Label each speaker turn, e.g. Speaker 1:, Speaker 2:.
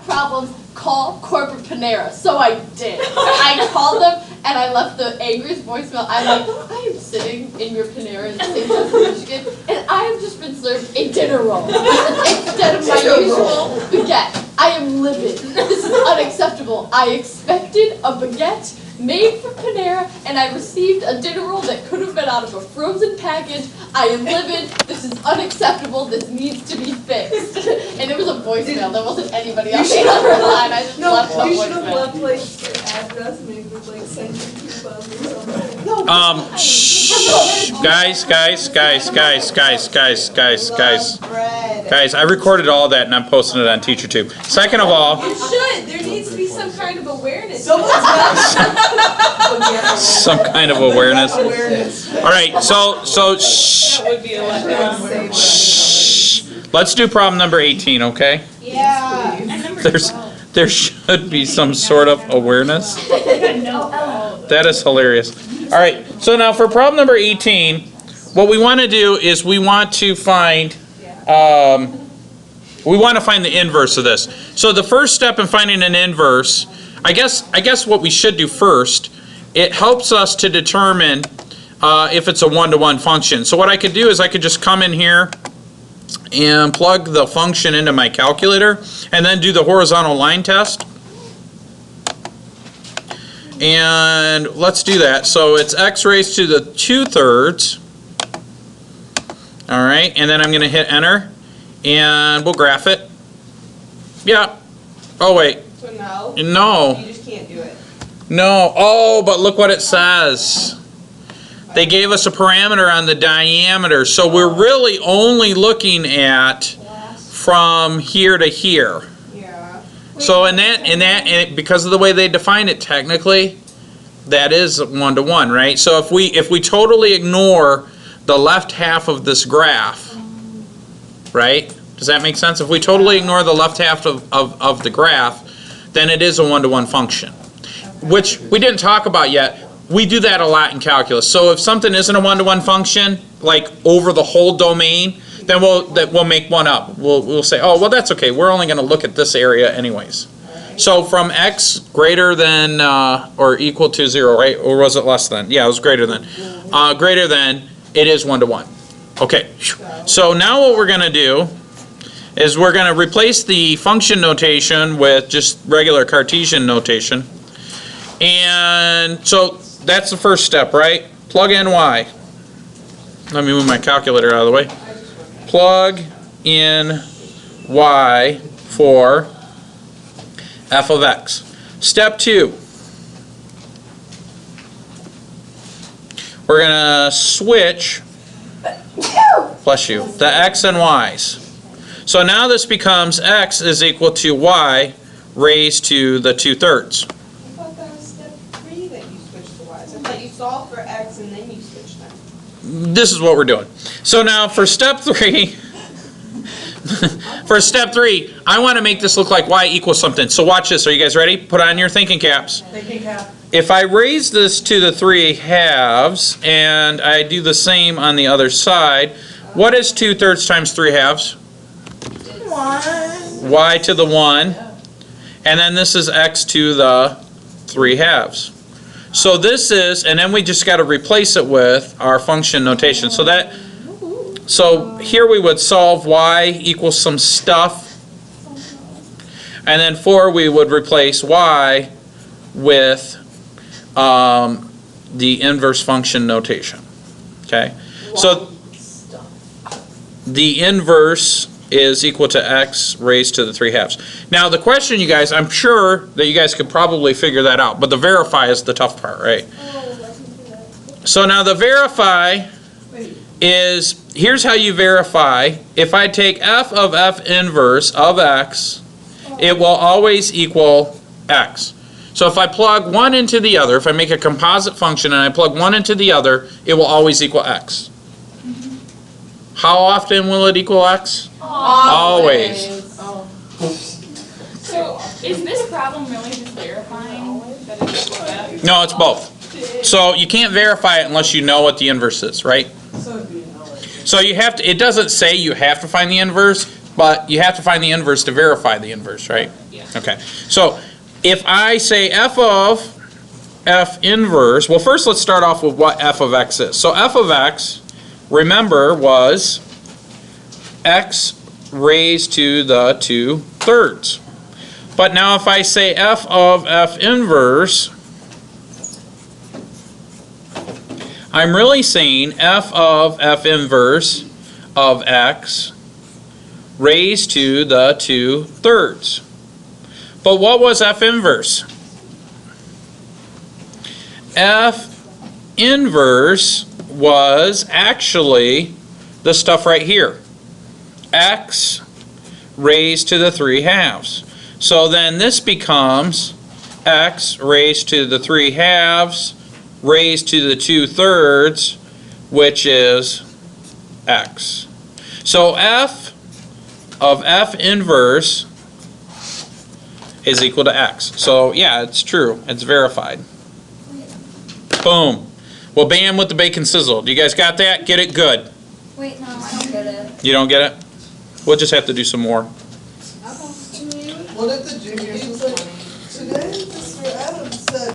Speaker 1: problems, call corporate Panera. So I did. I called them and I left the angriest voicemail. I'm like, I am sitting in your Panera in St. Joseph, Michigan, and I have just been served a dinner roll instead of my usual baguette. I am livid. This is unacceptable. I expected a baguette made from Panera, and I received a dinner roll that could have been out of a frozen package. I am livid. This is unacceptable. This needs to be fixed. And it was a voicemail. There wasn't anybody on the other line. I just left a voicemail.
Speaker 2: You should have left like their address, maybe with like send your coupons or something.
Speaker 1: No,
Speaker 3: Guys, I recorded all that and I'm posting it on TeacherTube. Second of all,
Speaker 2: You should. There needs to be some kind of awareness.
Speaker 3: some kind of awareness. All right, so
Speaker 2: That would be a letdown.
Speaker 3: let's do problem number 18, okay?
Speaker 2: Yeah.
Speaker 3: There should be some sort of awareness. That is hilarious. All right, so now for problem number 18, what we want to do is we want to find the inverse of this. So the first step in finding an inverse, I guess what we should do first, it helps us to determine if it's a one-to-one function. So what I could do is I could just come in here and plug the function into my calculator and then do the horizontal line test. And let's do that. So it's x raised to the 2/3. All right, and then I'm going to hit enter and we'll graph it. Yeah. Oh wait.
Speaker 2: So no?
Speaker 3: No.
Speaker 2: You just can't do it.
Speaker 3: No. Oh, but look what it says. They gave us a parameter on the diameter, so we're really only looking at from here to here.
Speaker 2: Yeah.
Speaker 3: So and because of the way they define it technically, that is one-to-one, right? So if we totally ignore the left half of this graph, right? Does that make sense? If we totally ignore the left half of the graph, then it is a one-to-one function, which we didn't talk about yet. We do that a lot in calculus. So if something isn't a one-to-one function, like over the whole domain, then we'll make one up. We'll say, oh, well, that's okay. We're only going to look at this area anyways. So from x greater than or equal to 0, right? Or was it less than? Yeah, it was greater than. Greater than, it is one-to-one. Okay. So now what we're going to do is we're going to replace the function notation with just regular Cartesian notation. And so that's the first step, right? Plug in y. Let me move my calculator out of the way. Plug in y for f of x. Step 2. We're going to switch, bless you, the x and y's. So now this becomes x is equal to y raised to the 2/3.
Speaker 2: Solve for x and then you switch them.
Speaker 3: This is what we're doing. So now for step 3, I want to make this look like y equals something. So watch this. Are you guys ready? Put on your thinking caps.
Speaker 2: Thinking cap.
Speaker 3: If I raise this to the 3/2 and I do the same on the other side, what is 2/3 times 3/2?
Speaker 2: 1.
Speaker 3: Y to the 1. And then this is x to the 3/2. So this is, and then we just got to replace it with our function notation. So here we would solve y equals some stuff, and then 4 we would replace y with the inverse function notation. Okay, so the inverse is equal to x raised to the 3/2. Now the question, you guys, I'm sure that you guys could probably figure that out, but the verify is the tough part, right? So now the verify is, here's how you verify. If I take f of f inverse of x, it will always equal x. So if I plug one into the other, if I make a composite function and I plug one into the other, it will always equal x. How often will it equal x? Always.
Speaker 4: Oh. So is this problem really just verifying that it's equal to x?
Speaker 3: No, it's both. So you can't verify it unless you know what the inverse is, right? So you have to, it doesn't say you have to find the inverse, But you have to find the inverse to verify the inverse, right?
Speaker 4: Yeah.
Speaker 3: Okay. So if I say f of f inverse, well, first let's start off with what f of x is. So f of x, remember, was x raised to the 2/3. But now if I say f of f inverse, I'm really saying f of f inverse of x raised to the 2/3. But what was f inverse? F inverse was actually the stuff right here. X raised to the 3/2. So then this becomes x raised to the 3/2 raised to the 2/3, which is x. So f of f inverse is equal to x. So yeah, it's true. It's verified. Boom. Well, bam with the bacon sizzle. You guys got that? Get it? Good.
Speaker 5: Wait, no, I don't get it.
Speaker 3: You don't get it? We'll just have to do some more.
Speaker 2: What did the juniors today? This for Adam said.